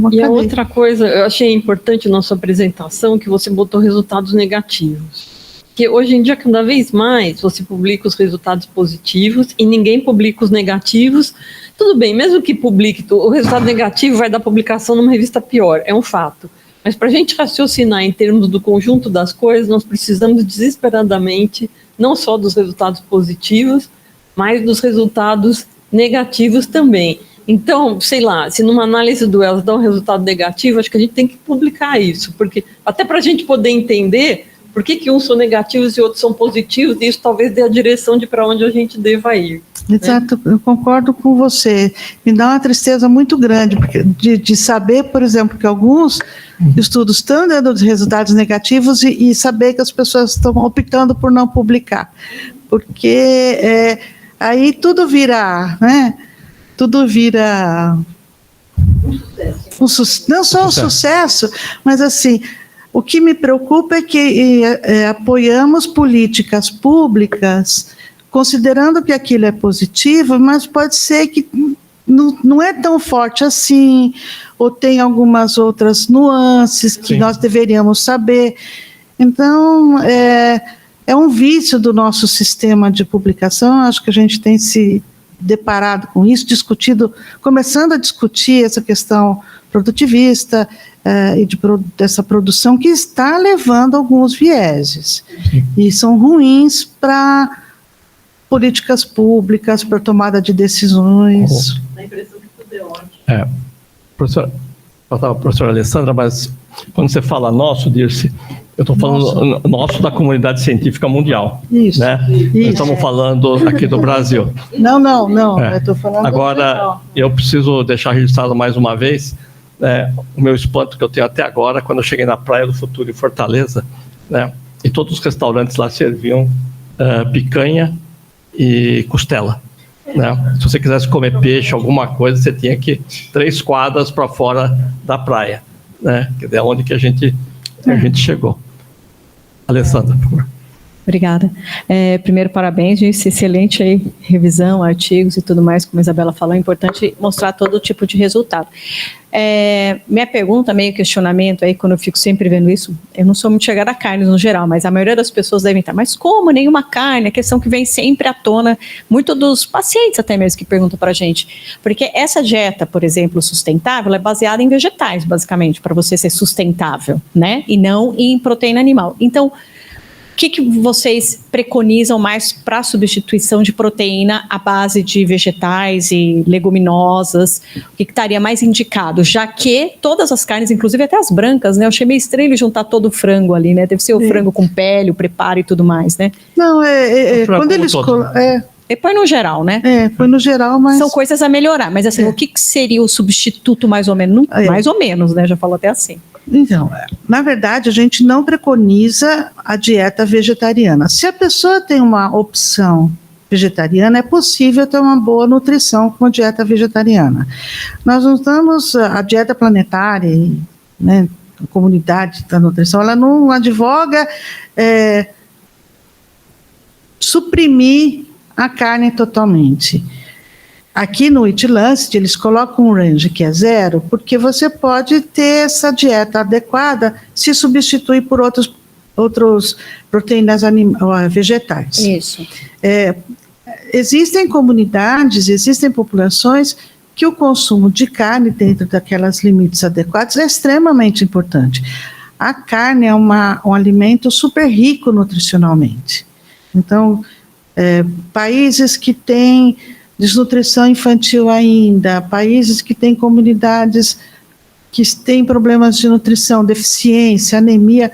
cadeia. E a outra coisa, eu achei importante na sua apresentação, que você botou resultados negativos. Porque hoje em dia, cada vez mais, você publica os resultados positivos e ninguém publica os negativos. Tudo bem, mesmo que publique, o resultado negativo vai dar publicação numa revista pior, é um fato. Mas para a gente raciocinar em termos do conjunto das coisas, nós precisamos desesperadamente, não só dos resultados positivos, mas dos resultados negativos também. Então, sei lá, se numa análise do Wells dá um resultado negativo, acho que a gente tem que publicar isso, porque até para a gente poder entender por que uns são negativos e outros são positivos, e isso talvez dê a direção de para onde a gente deva ir. Exato, né? Eu concordo com você. Me dá uma tristeza muito grande de saber, por exemplo, que alguns estudos estão dando resultados negativos e saber que as pessoas estão optando por não publicar. Porque aí tudo vira, né? Tudo vira não só um sucesso, mas assim, o que me preocupa é que apoiamos políticas públicas considerando que aquilo é positivo, mas pode ser que não é tão forte assim, ou tem algumas outras nuances que nós deveríamos saber. Então, é um vício do nosso sistema de publicação. Acho que a gente tem se deparado com isso, começando a discutir essa questão produtivista e dessa produção que está levando alguns vieses. E são ruins para políticas públicas, para tomada de decisões. Dá a impressão que tudo é ótimo. Professora Alessandra, mas quando você fala nosso, Dirce, eu estou falando nosso da comunidade científica mundial. Isso. Né? Isso. Estamos falando aqui do Brasil. Não. Eu estou falando. Agora, eu preciso deixar registrado mais uma vez o meu espanto que eu tenho até agora, quando eu cheguei na Praia do Futuro em Fortaleza, né, e todos os restaurantes lá serviam picanha e costela. né? Se você quisesse comer peixe, alguma coisa, você tinha que 3 quadras para fora da praia, né? Que é onde que a gente chegou. Alessandra, por favor. Obrigada. Primeiro, parabéns, gente. Excelente aí, revisão, artigos e tudo mais, como a Isabela falou, é importante mostrar todo tipo de resultado. Minha pergunta, meio questionamento aí, quando eu fico sempre vendo isso, eu não sou muito chegada a carnes no geral, mas a maioria das pessoas devem estar, mas como nenhuma carne? A questão que vem sempre à tona, muito dos pacientes até mesmo que perguntam para a gente, porque essa dieta, por exemplo, sustentável, é baseada em vegetais, basicamente, para você ser sustentável, né, e não em proteína animal. Então, o que vocês preconizam mais para a substituição de proteína à base de vegetais e leguminosas? O que estaria mais indicado? Já que todas as carnes, inclusive até as brancas, né? Eu achei meio estranho ele juntar todo o frango ali, né? Deve ser o frango com pele, o preparo e tudo mais, né? Não, quando eles põe no geral, né? Põe no geral, mas... São coisas a melhorar, mas assim, o que seria o substituto mais ou menos? Mais ou menos, né? Já falou até assim. Então, na verdade, a gente não preconiza a dieta vegetariana. Se a pessoa tem uma opção vegetariana, é possível ter uma boa nutrição com a dieta vegetariana. Nós usamos a dieta planetária, né, a comunidade da nutrição, ela não advoga suprimir a carne totalmente. Aqui no Eat Lancet, eles colocam um range que é 0, porque você pode ter essa dieta adequada se substituir por outros proteínas vegetais. Isso. Existem comunidades, existem populações que o consumo de carne dentro daquelas limites adequados é extremamente importante. A carne é um alimento super rico nutricionalmente. Então, países que têm desnutrição infantil ainda, países que têm comunidades que têm problemas de nutrição, deficiência, anemia,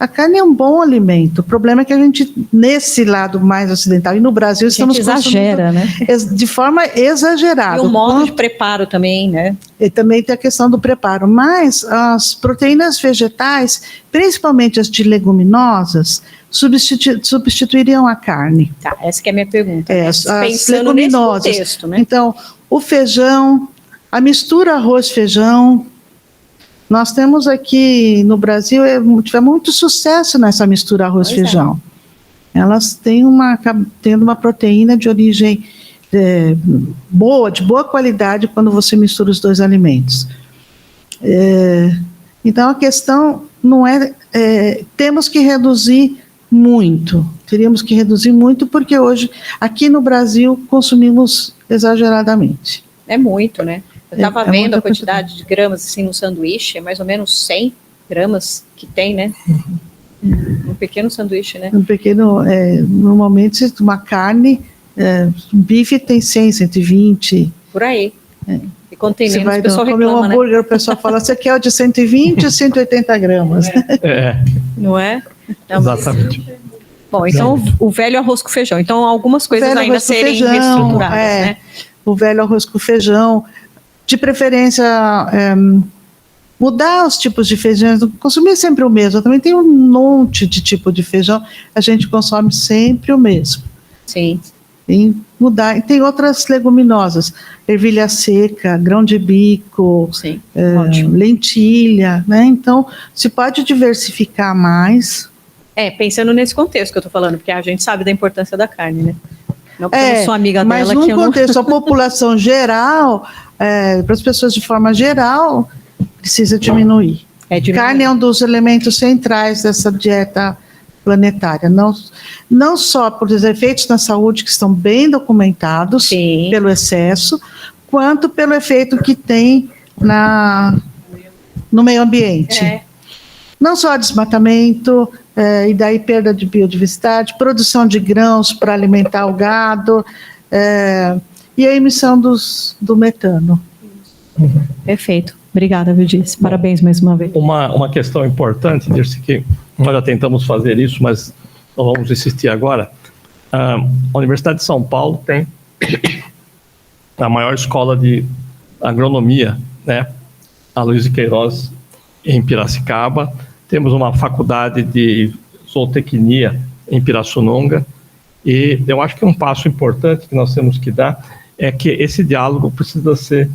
a carne é um bom alimento. O problema é que a gente, nesse lado mais ocidental, e no Brasil, estamos exagera, né? De forma exagerada. E o modo de preparo também, né? E também tem a questão do preparo. Mas as proteínas vegetais, principalmente as de leguminosas, substituiriam a carne. Tá, essa que é a minha pergunta. As pensando leguminosas. nesse contexto, né? Então, o feijão, a mistura arroz-feijão, nós temos aqui no Brasil, tivemos muito sucesso nessa mistura arroz-feijão. Elas têm tendo uma proteína de origem boa, de boa qualidade, quando você mistura os dois alimentos. Então, a questão não temos que reduzir muito, teríamos que reduzir muito, porque hoje, aqui no Brasil, consumimos exageradamente. É muito, né? Eu estava vendo a quantidade de gramas assim, no sanduíche, é mais ou menos 100 gramas que tem, né? Um pequeno sanduíche, né? Um pequeno, normalmente uma carne, um bife tem 100, 120. Por aí. E quando tem menos, o pessoal comer reclama, um hambúrguer, né? O pessoal fala, você quer o de 120 ou 180 gramas? Não é? Exatamente. Bom, então o velho arroz com feijão. Então algumas coisas ainda serem reestruturadas, né? O velho arroz com feijão, de preferência mudar os tipos de feijão, consumir sempre o mesmo. Também tem um monte de tipo de feijão, a gente consome sempre o mesmo. Sim. Tem mudar. E tem outras leguminosas, ervilha seca, grão de bico, sim, lentilha, né? Então, se pode diversificar mais. Pensando nesse contexto que eu estou falando, porque a gente sabe da importância da carne, né? Não porque eu sou amiga mas dela. Mas num contexto, a população geral, para as pessoas de forma geral, precisa diminuir. Carne é um dos elementos centrais dessa dieta planetária, não só por os efeitos na saúde que estão bem documentados, sim, pelo excesso, quanto pelo efeito que tem no meio ambiente. Não só desmatamento, e daí perda de biodiversidade, produção de grãos para alimentar o gado, e a emissão do metano. Perfeito. Obrigada, Vildice. Parabéns mais uma vez. Uma questão importante, Dirce, que nós já tentamos fazer isso, mas nós vamos insistir agora. A Universidade de São Paulo tem a maior escola de agronomia, né? A Luiz de Queiroz, em Piracicaba. Temos uma faculdade de zootecnia em Pirassununga. E eu acho que um passo importante que nós temos que dar é que esse diálogo precisa ser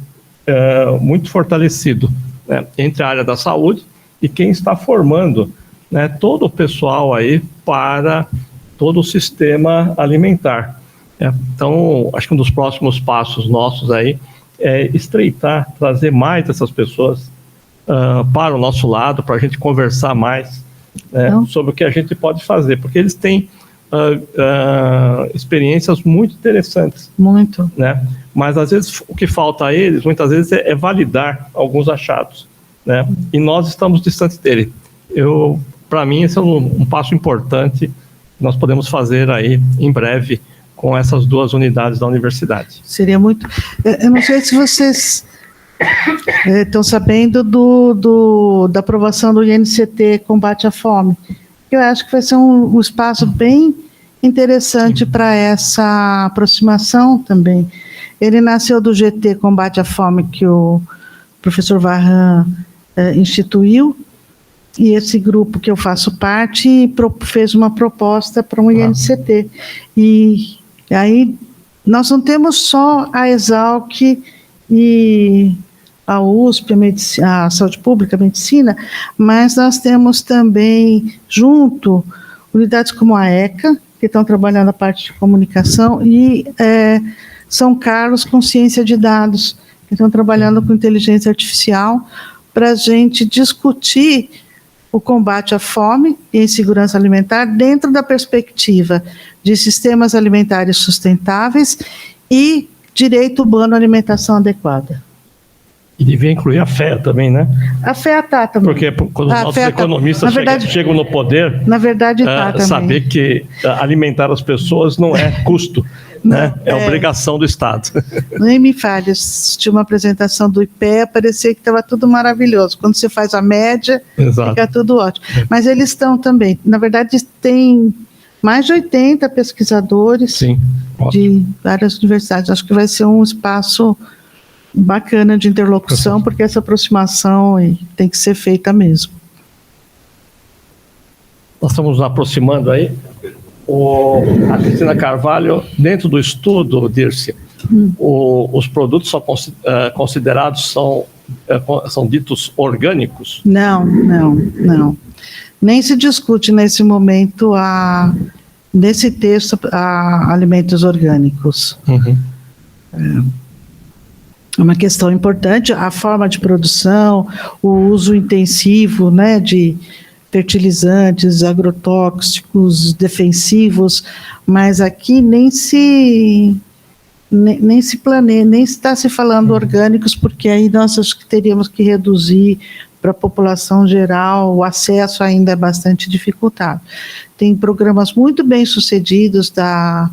muito fortalecido, né, entre a área da saúde e quem está formando, né, todo o pessoal aí para todo o sistema alimentar. Então, acho que um dos próximos passos nossos aí é estreitar, trazer mais essas pessoas para o nosso lado, para a gente conversar mais sobre o que a gente pode fazer, porque eles têm experiências muito interessantes. Muito. Né? Mas, às vezes, o que falta a eles, muitas vezes, é validar alguns achados. Né? E nós estamos distantes dele. Para mim, esse é um passo importante que nós podemos fazer aí, em breve, com essas 2 unidades da universidade. Seria muito... Eu não sei se vocês estão sabendo da aprovação do INCT Combate à Fome. Eu acho que vai ser um espaço bem interessante para essa aproximação também. Ele nasceu do GT Combate à Fome, que o professor Varran instituiu, e esse grupo que eu faço parte fez uma proposta para um INCT. E aí nós não temos só a Exalc e a USP, a Saúde Pública, a Medicina, mas nós temos também, junto, unidades como a ECA, que estão trabalhando a parte de comunicação, e São Carlos com ciência de dados, que estão trabalhando com inteligência artificial, para a gente discutir o combate à fome e insegurança alimentar dentro da perspectiva de sistemas alimentares sustentáveis e direito humano à alimentação adequada. E devia incluir a FEA também, né? A FEA está também. Porque quando os nossos economistas chegam no poder, na verdade, também. Saber que alimentar as pessoas não é custo, né? É obrigação do Estado. Nem me fale, assisti uma apresentação do IPEA, parecia que estava tudo maravilhoso. Quando você faz a média, Exato. Fica tudo ótimo. Mas eles estão também, na verdade, tem mais de 80 pesquisadores. Sim, de várias universidades. Acho que vai ser um espaço bacana de interlocução, porque essa aproximação tem que ser feita mesmo. Nós estamos nos aproximando aí. A Cristina Carvalho, dentro do estudo, Dirce, os produtos são considerados, são ditos orgânicos? Não. Nem se discute nesse momento, nesse texto, alimentos orgânicos. É uma questão importante, a forma de produção, o uso intensivo, né, de fertilizantes, agrotóxicos, defensivos, mas aqui nem se planeja, nem está se falando orgânicos, porque aí nós acho que teríamos que reduzir para a população geral, o acesso ainda é bastante dificultado. Tem programas muito bem sucedidos da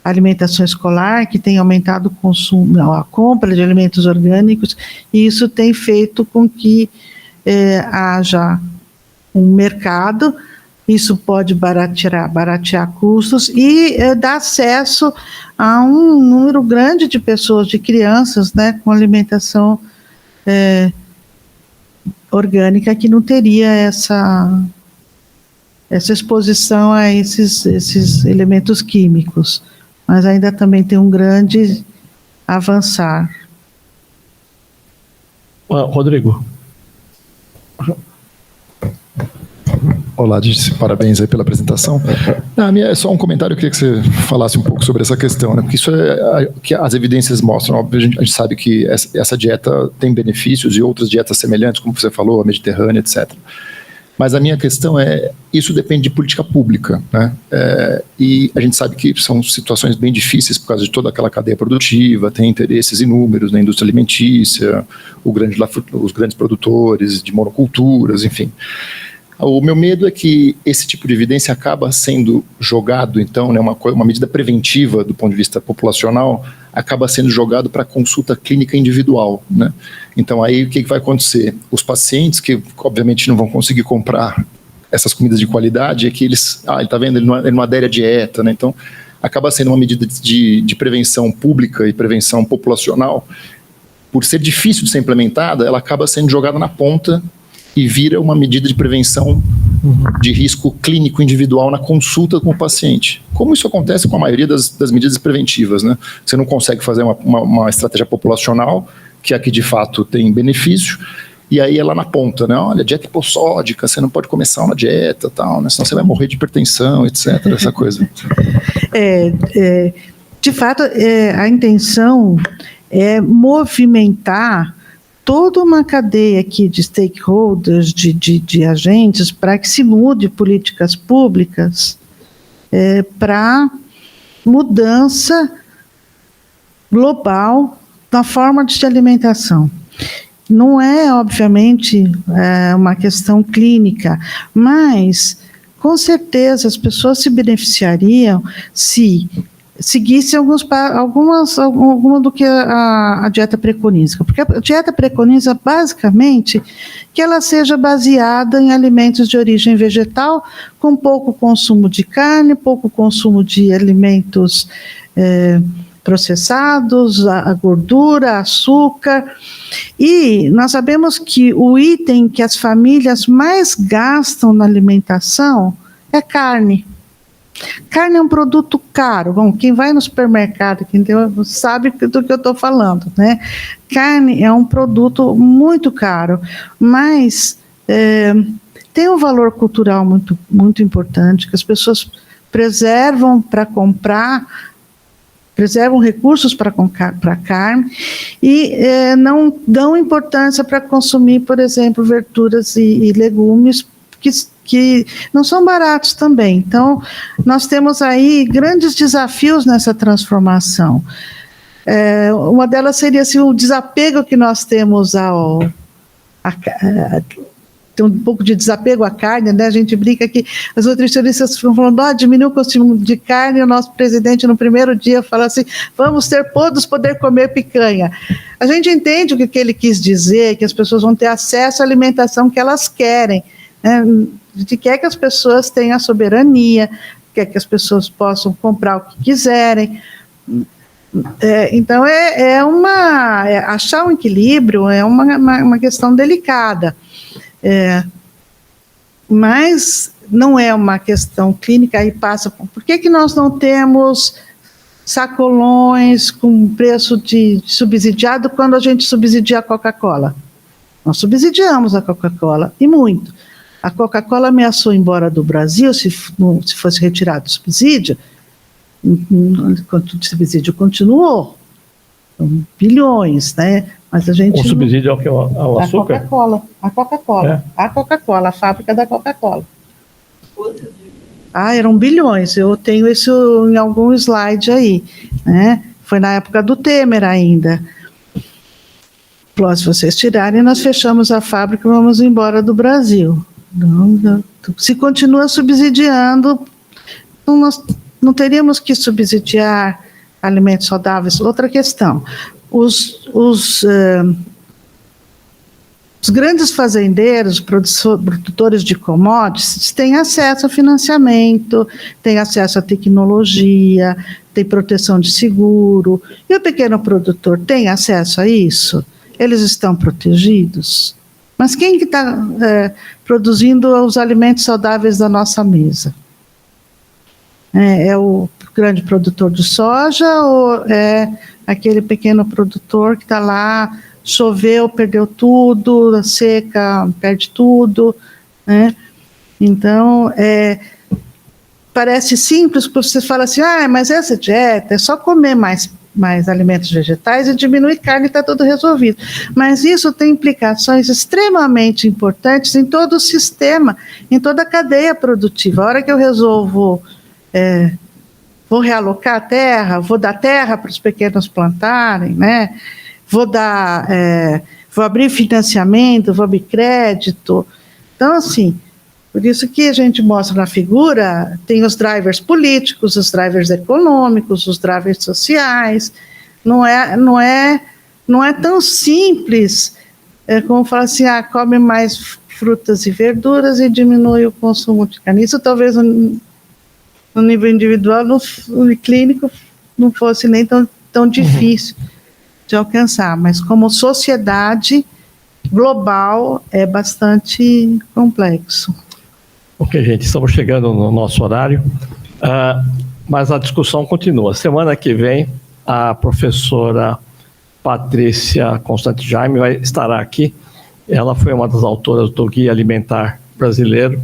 alimentação escolar, que tem aumentado o consumo, a compra de alimentos orgânicos, e isso tem feito com que haja um mercado, isso pode baratear custos e dar acesso a um número grande de pessoas, de crianças, né, com alimentação orgânica, que não teria essa exposição a esses elementos químicos. Mas ainda também tem um grande avançar. Rodrigo. Olá, Dirce, parabéns aí pela apresentação. É só um comentário, eu queria que você falasse um pouco sobre essa questão, né? Porque isso que as evidências mostram. Óbvio, a gente sabe que essa dieta tem benefícios e outras dietas semelhantes, como você falou, a mediterrânea, etc. Mas a minha questão isso depende de política pública, né? E a gente sabe que são situações bem difíceis por causa de toda aquela cadeia produtiva, tem interesses inúmeros na indústria alimentícia, os grandes produtores de monoculturas, enfim. O meu medo é que esse tipo de evidência acaba sendo jogado, então, né, uma medida preventiva do ponto de vista populacional, acaba sendo jogado para consulta clínica individual, né? Então, aí o que vai acontecer? Os pacientes que, obviamente, não vão conseguir comprar essas comidas de qualidade, é que ele está vendo, ele não adere à dieta, né? Então, acaba sendo uma medida de prevenção pública e prevenção populacional. Por ser difícil de ser implementada, ela acaba sendo jogada na ponta e vira uma medida de prevenção de risco clínico individual na consulta com o paciente, como isso acontece com a maioria das medidas preventivas, né? Você não consegue fazer uma estratégia populacional, que é a que de fato tem benefício, e aí é lá na ponta, né? Olha, dieta hipossódica, você não pode começar uma dieta, tal, né? Senão você vai morrer de hipertensão, etc., essa coisa. De fato, a intenção é movimentar toda uma cadeia aqui de stakeholders, de agentes, para que se mude políticas públicas para mudança global na forma de alimentação. Não é, obviamente, uma questão clínica, mas, com certeza, as pessoas se beneficiariam se seguissem alguma do que a dieta preconiza. Porque a dieta preconiza, basicamente, que ela seja baseada em alimentos de origem vegetal, com pouco consumo de carne, pouco consumo de alimentos processados, a gordura, açúcar. E nós sabemos que o item que as famílias mais gastam na alimentação é carne. Carne é um produto caro. Bom, quem vai no supermercado, quem sabe do que eu estou falando, né? Carne é um produto muito caro, mas tem um valor cultural muito, muito importante, que as pessoas preservam para comprar, preservam recursos para carne e não dão importância para consumir, por exemplo, verduras e legumes que não são baratos também. Então, nós temos aí grandes desafios nessa transformação. Uma delas seria assim, o desapego que nós temos tem um pouco de desapego à carne, né? A gente brinca que as nutricionistas estão falando, diminuiu o consumo de carne, e o nosso presidente no primeiro dia fala assim, vamos todos poder comer picanha. A gente entende o que ele quis dizer, que as pessoas vão ter acesso à alimentação que elas querem, né? A gente quer que as pessoas tenham a soberania, quer que as pessoas possam comprar o que quiserem. Então, achar um equilíbrio é uma questão delicada. Mas não é uma questão clínica, aí passa. Por que nós não temos sacolões com preço de subsidiado quando a gente subsidia a Coca-Cola? Nós subsidiamos a Coca-Cola, e muito. A Coca-Cola ameaçou ir embora do Brasil se fosse retirado o subsídio, enquanto o subsídio continuou. Então, bilhões, né? Mas a gente... O subsídio é o que? O açúcar? A Coca-Cola. A Coca-Cola, a fábrica da Coca-Cola. Eram bilhões. Eu tenho isso em algum slide aí, né? Foi na época do Temer ainda. Se vocês tirarem, nós fechamos a fábrica e vamos embora do Brasil. Se continua subsidiando, nós não teríamos que subsidiar alimentos saudáveis. Outra questão, os grandes fazendeiros, produtores de commodities, têm acesso a financiamento, têm acesso à tecnologia, têm proteção de seguro, e o pequeno produtor tem acesso a isso? Eles estão protegidos? Mas quem que está produzindo os alimentos saudáveis da nossa mesa? É o grande produtor de soja ou é aquele pequeno produtor que está lá, choveu, perdeu tudo, seca, perde tudo, né? Então, parece simples, porque você fala assim, mas essa dieta é só comer mais alimentos vegetais e diminuir carne e está tudo resolvido. Mas isso tem implicações extremamente importantes em todo o sistema, em toda a cadeia produtiva. A hora que eu resolvo, vou realocar a terra, vou dar terra para os pequenos plantarem, né? Vou abrir financiamento, vou abrir crédito. Então, assim, por isso que a gente mostra na figura, tem os drivers políticos, os drivers econômicos, os drivers sociais. Não é tão simples como falar assim, come mais frutas e verduras e diminui o consumo de carne. Isso talvez no nível individual, no clínico, não fosse nem tão difícil de alcançar, mas como sociedade global é bastante complexo. Ok, gente, estamos chegando no nosso horário. mas a discussão continua. Semana que vem, a professora Patrícia Constante Jaime estará aqui. Ela foi uma das autoras do Guia Alimentar Brasileiro.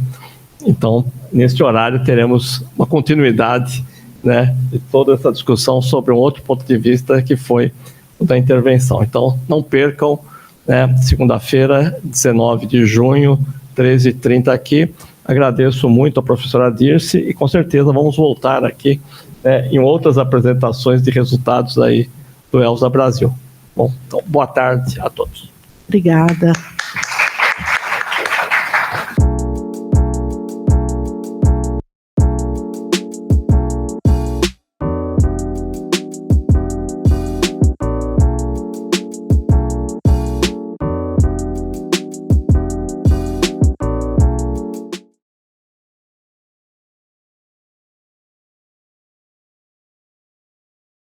Então, neste horário, teremos uma continuidade, né, de toda essa discussão sobre um outro ponto de vista que foi o da intervenção. Então, não percam, né, segunda-feira, 19 de junho, 13h30 aqui. Agradeço muito a professora Dirce e com certeza vamos voltar aqui, né, em outras apresentações de resultados aí do ELSA Brasil. Bom, então, boa tarde a todos. Obrigada.